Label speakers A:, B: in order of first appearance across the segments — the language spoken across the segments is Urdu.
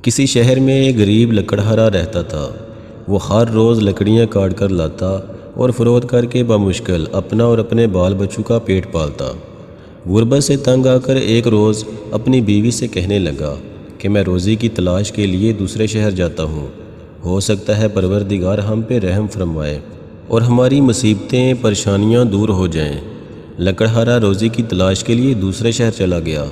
A: کسی شہر میں ایک غریب لکڑہارا رہتا تھا۔ وہ ہر روز لکڑیاں کاٹ کر لاتا اور فروخت کر کے بمشکل اپنا اور اپنے بال بچوں کا پیٹ پالتا۔ غربت سے تنگ آ کر ایک روز اپنی بیوی سے کہنے لگا کہ میں روزی کی تلاش کے لیے دوسرے شہر جاتا ہوں، ہو سکتا ہے پروردگار ہم پہ رحم فرمائے اور ہماری مصیبتیں پریشانیاں دور ہو جائیں۔ لکڑہارا روزی کی تلاش کے لیے دوسرے شہر چلا گیا،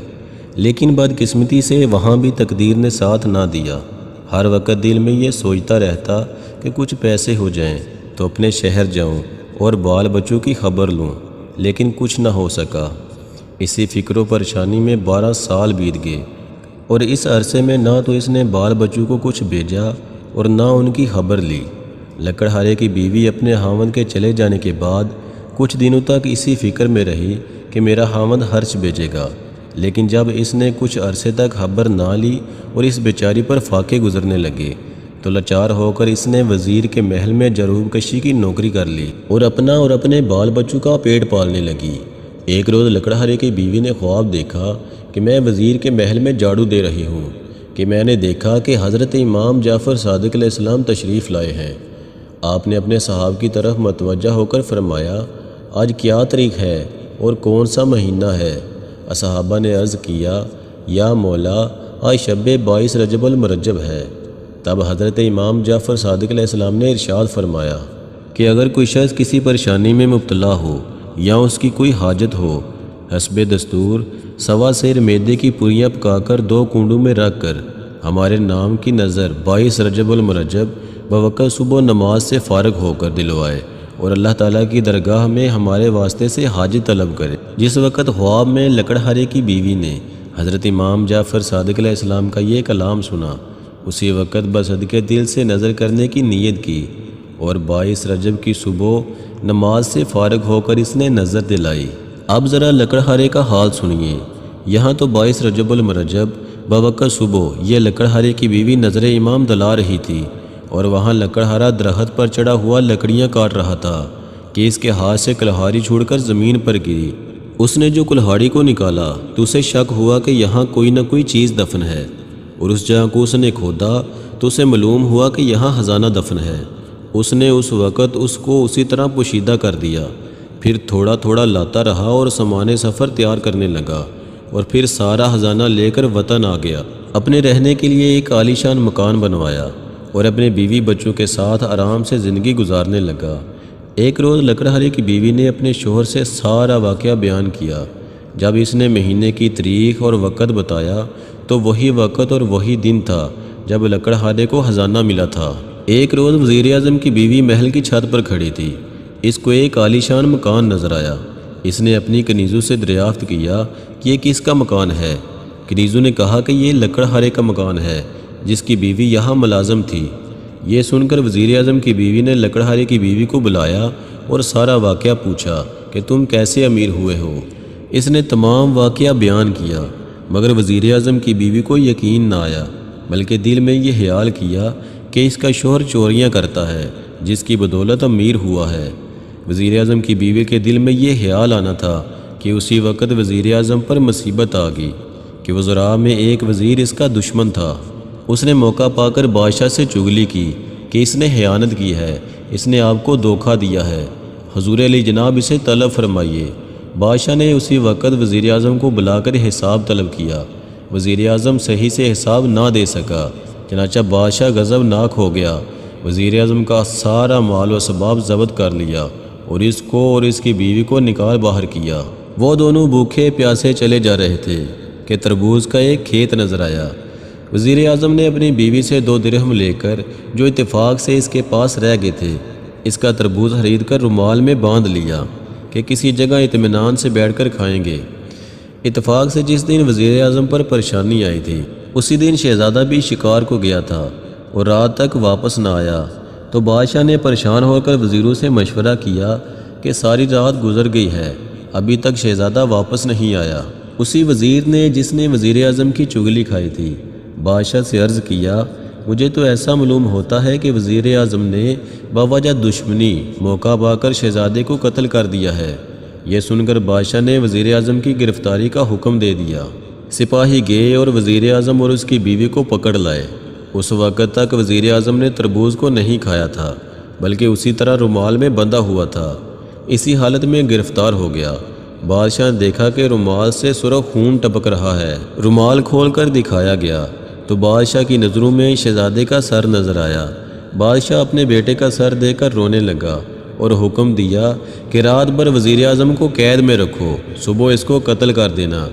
A: لیکن بدقسمتی سے وہاں بھی تقدیر نے ساتھ نہ دیا۔ ہر وقت دل میں یہ سوچتا رہتا کہ کچھ پیسے ہو جائیں تو اپنے شہر جاؤں اور بال بچوں کی خبر لوں، لیکن کچھ نہ ہو سکا۔ اسی فکر و پریشانی میں 12 سال بیت گئے، اور اس عرصے میں نہ تو اس نے بال بچوں کو کچھ بھیجا اور نہ ان کی خبر لی۔ لکڑہارے کی بیوی اپنے خاوند کے چلے جانے کے بعد کچھ دنوں تک اسی فکر میں رہی کہ میرا خاوند خرچ بھیجے گا، لیکن جب اس نے کچھ عرصے تک خبر نہ لی اور اس بیچاری پر فاقے گزرنے لگے تو لاچار ہو کر اس نے وزیر کے محل میں جروب کشی کی نوکری کر لی اور اپنا اور اپنے بال بچوں کا پیٹ پالنے لگی۔ ایک روز لکڑہارے کی بیوی نے خواب دیکھا کہ میں وزیر کے محل میں جھاڑو دے رہی ہوں کہ میں نے دیکھا کہ حضرت امام جعفر صادق علیہ السلام تشریف لائے ہیں۔ آپ نے اپنے صحابہ کی طرف متوجہ ہو کر فرمایا، آج کیا تاریخ ہے اور کون سا مہینہ ہے؟ صحابہ نے عرض کیا، یا مولا، آج شب 22 رجب المرجب ہے۔ تب حضرت امام جعفر صادق علیہ السلام نے ارشاد فرمایا کہ اگر کوئی شخص کسی پریشانی میں مبتلا ہو یا اس کی کوئی حاجت ہو، حسب دستور 1.25 سیر میدے کی پوریاں پکا کر 2 کنڈوں میں رکھ کر ہمارے نام کی نظر 22 رجب المرجب بوقت صبح نماز سے فارغ ہو کر دلوائے اور اللہ تعالیٰ کی درگاہ میں ہمارے واسطے سے حاجت طلب کرے۔ جس وقت خواب میں لکڑہارے کی بیوی نے حضرت امام جعفر صادق علیہ السلام کا یہ کلام سنا، اسی وقت بصدقے دل سے نظر کرنے کی نیت کی اور 22 رجب کی صبح نماز سے فارغ ہو کر اس نے نظر دلائی۔ اب ذرا لکڑہارے کا حال سنیے۔ یہاں تو 22 رجب المرجب بوقت صبح یہ لکڑہارے کی بیوی نظر امام دلا رہی تھی، اور وہاں لکڑہارا درخت پر چڑھا ہوا لکڑیاں کاٹ رہا تھا کہ اس کے ہاتھ سے کلہاڑی چھوڑ کر زمین پر گری۔ اس نے جو کلہاڑی کو نکالا تو اسے شک ہوا کہ یہاں کوئی نہ کوئی چیز دفن ہے، اور اس جگہ کو اس نے کھودا تو اسے معلوم ہوا کہ یہاں خزانہ دفن ہے۔ اس نے اس وقت اس کو اسی طرح پوشیدہ کر دیا، پھر تھوڑا تھوڑا لاتا رہا اور سامان سفر تیار کرنے لگا، اور پھر سارا خزانہ لے کر وطن آ گیا۔ اپنے رہنے کے لیے ایک عالیشان مکان بنوایا اور اپنے بیوی بچوں کے ساتھ آرام سے زندگی گزارنے لگا۔ ایک روز لکڑہارے کی بیوی نے اپنے شوہر سے سارا واقعہ بیان کیا۔ جب اس نے مہینے کی تاریخ اور وقت بتایا تو وہی وقت اور وہی دن تھا جب لکڑہارے کو خزانہ ملا تھا۔ ایک روز وزیر اعظم کی بیوی محل کی چھت پر کھڑی تھی۔ اس کو ایک عالیشان مکان نظر آیا۔ اس نے اپنی کنیزوں سے دریافت کیا کہ یہ کس کا مکان ہے؟ کنیزوں نے کہا کہ یہ لکڑہارے کا مکان ہے جس کی بیوی یہاں ملازم تھی۔ یہ سن کر وزیر اعظم کی بیوی نے لکڑہارے کی بیوی کو بلایا اور سارا واقعہ پوچھا کہ تم کیسے امیر ہوئے ہو؟ اس نے تمام واقعہ بیان کیا، مگر وزیر اعظم کی بیوی کو یقین نہ آیا، بلکہ دل میں یہ خیال کیا کہ اس کا شوہر چوریاں کرتا ہے جس کی بدولت امیر ہوا ہے۔ وزیر اعظم کی بیوی کے دل میں یہ خیال آنا تھا کہ اسی وقت وزیر اعظم پر مصیبت آ گئی کہ وزراء میں ایک وزیر اس کا دشمن تھا۔ اس نے موقع پا کر بادشاہ سے چغلی کی کہ اس نے خیانت کی ہے، اس نے آپ کو دھوکہ دیا ہے، حضور علی جناب اسے طلب فرمائیے۔ بادشاہ نے اسی وقت وزیر اعظم کو بلا کر حساب طلب کیا۔ وزیر اعظم صحیح سے حساب نہ دے سکا، چنانچہ بادشاہ غضب ناک ہو گیا۔ وزیر اعظم کا سارا مال و اسباب ضبط کر لیا اور اس کو اور اس کی بیوی کو نکال باہر کیا۔ وہ دونوں بھوکے پیاسے چلے جا رہے تھے کہ تربوز کا ایک کھیت نظر آیا۔ وزیر اعظم نے اپنی بیوی سے 2 درہم لے کر جو اتفاق سے اس کے پاس رہ گئے تھے، اس کا تربوز خرید کر رومال میں باندھ لیا کہ کسی جگہ اطمینان سے بیٹھ کر کھائیں گے۔ اتفاق سے جس دن وزیر اعظم پر پریشانی آئی تھی اسی دن شہزادہ بھی شکار کو گیا تھا اور رات تک واپس نہ آیا، تو بادشاہ نے پریشان ہو کر وزیروں سے مشورہ کیا کہ ساری رات گزر گئی ہے، ابھی تک شہزادہ واپس نہیں آیا۔ اسی وزیر نے جس نے وزیر اعظم کی چغلی کھائی تھی بادشاہ سے عرض کیا، مجھے تو ایسا معلوم ہوتا ہے کہ وزیر اعظم نے بوجہ دشمنی موقع پا کر شہزادے کو قتل کر دیا ہے۔ یہ سن کر بادشاہ نے وزیر اعظم کی گرفتاری کا حکم دے دیا۔ سپاہی گئے اور وزیر اعظم اور اس کی بیوی کو پکڑ لائے۔ اس وقت تک وزیر اعظم نے تربوز کو نہیں کھایا تھا، بلکہ اسی طرح رومال میں بندھا ہوا تھا۔ اسی حالت میں گرفتار ہو گیا۔ بادشاہ نے دیکھا کہ رومال سے سرخ خون ٹپک رہا ہے۔ رومال کھول کر دکھایا گیا تو بادشاہ کی نظروں میں شہزادے کا سر نظر آیا۔ بادشاہ اپنے بیٹے کا سر دیکھ کر رونے لگا اور حکم دیا کہ رات بھر وزیر اعظم کو قید میں رکھو، صبح اس کو قتل کر دینا۔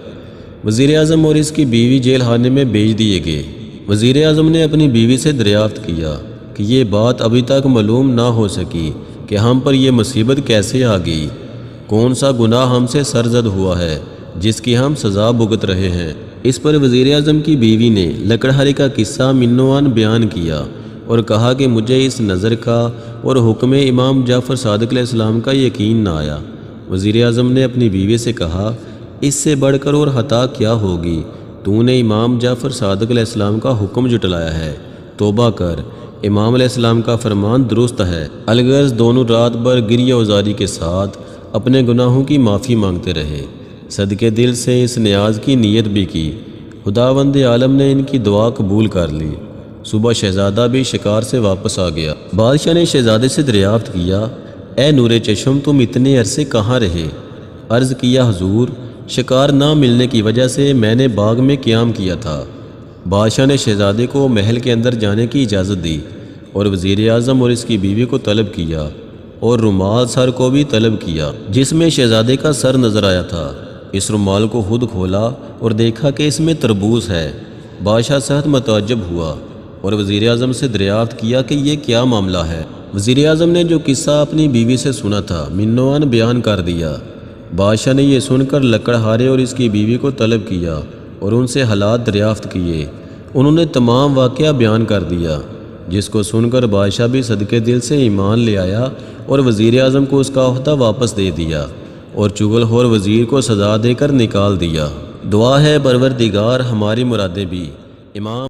A: وزیر اعظم اور اس کی بیوی جیل خانے میں بھیج دیے گئے۔ وزیر اعظم نے اپنی بیوی سے دریافت کیا کہ یہ بات ابھی تک معلوم نہ ہو سکی کہ ہم پر یہ مصیبت کیسے آ گئی، کون سا گناہ ہم سے سرزد ہوا ہے جس کی ہم سزا بھگت رہے ہیں۔ اس پر وزیر اعظم کی بیوی نے لکڑہارے کا قصہ منوان بیان کیا اور کہا کہ مجھے اس نظر کا اور حکم امام جعفر صادق علیہ السلام کا یقین نہ آیا۔ وزیر اعظم نے اپنی بیوی سے کہا، اس سے بڑھ کر اور خطا کیا ہوگی؟ تو نے امام جعفر صادق علیہ السلام کا حکم جھٹلایا ہے، توبہ کر، امام علیہ السلام کا فرمان درست ہے۔ الغرض دونوں رات بھر گریہ وزاری کے ساتھ اپنے گناہوں کی معافی مانگتے رہے، صدقے دل سے اس نیاز کی نیت بھی کی۔ خداوند عالم نے ان کی دعا قبول کر لی۔ صبح شہزادہ بھی شکار سے واپس آ گیا۔ بادشاہ نے شہزادے سے دریافت کیا، اے نور چشم، تم اتنے عرصے کہاں رہے؟ عرض کیا، حضور، شکار نہ ملنے کی وجہ سے میں نے باغ میں قیام کیا تھا۔ بادشاہ نے شہزادے کو محل کے اندر جانے کی اجازت دی اور وزیر اعظم اور اس کی بیوی کو طلب کیا اور رومال سر کو بھی طلب کیا جس میں شہزادے کا سر نظر آیا تھا۔ اس رومال کو خود کھولا اور دیکھا کہ اس میں تربوز ہے۔ بادشاہ سخت متعجب ہوا اور وزیر اعظم سے دریافت کیا کہ یہ کیا معاملہ ہے۔ وزیر اعظم نے جو قصہ اپنی بیوی سے سنا تھا منوان بیان کر دیا۔ بادشاہ نے یہ سن کر لکڑہارے اور اس کی بیوی کو طلب کیا اور ان سے حالات دریافت کیے۔ انہوں نے تمام واقعہ بیان کر دیا، جس کو سن کر بادشاہ بھی صدقے دل سے ایمان لے آیا اور وزیر اعظم کو اس کا عہدہ واپس دے دیا اور چغل خور وزیر کو سزا دے کر نکال دیا۔ دعا ہے پروردگار ہماری مرادیں بھی۔ امام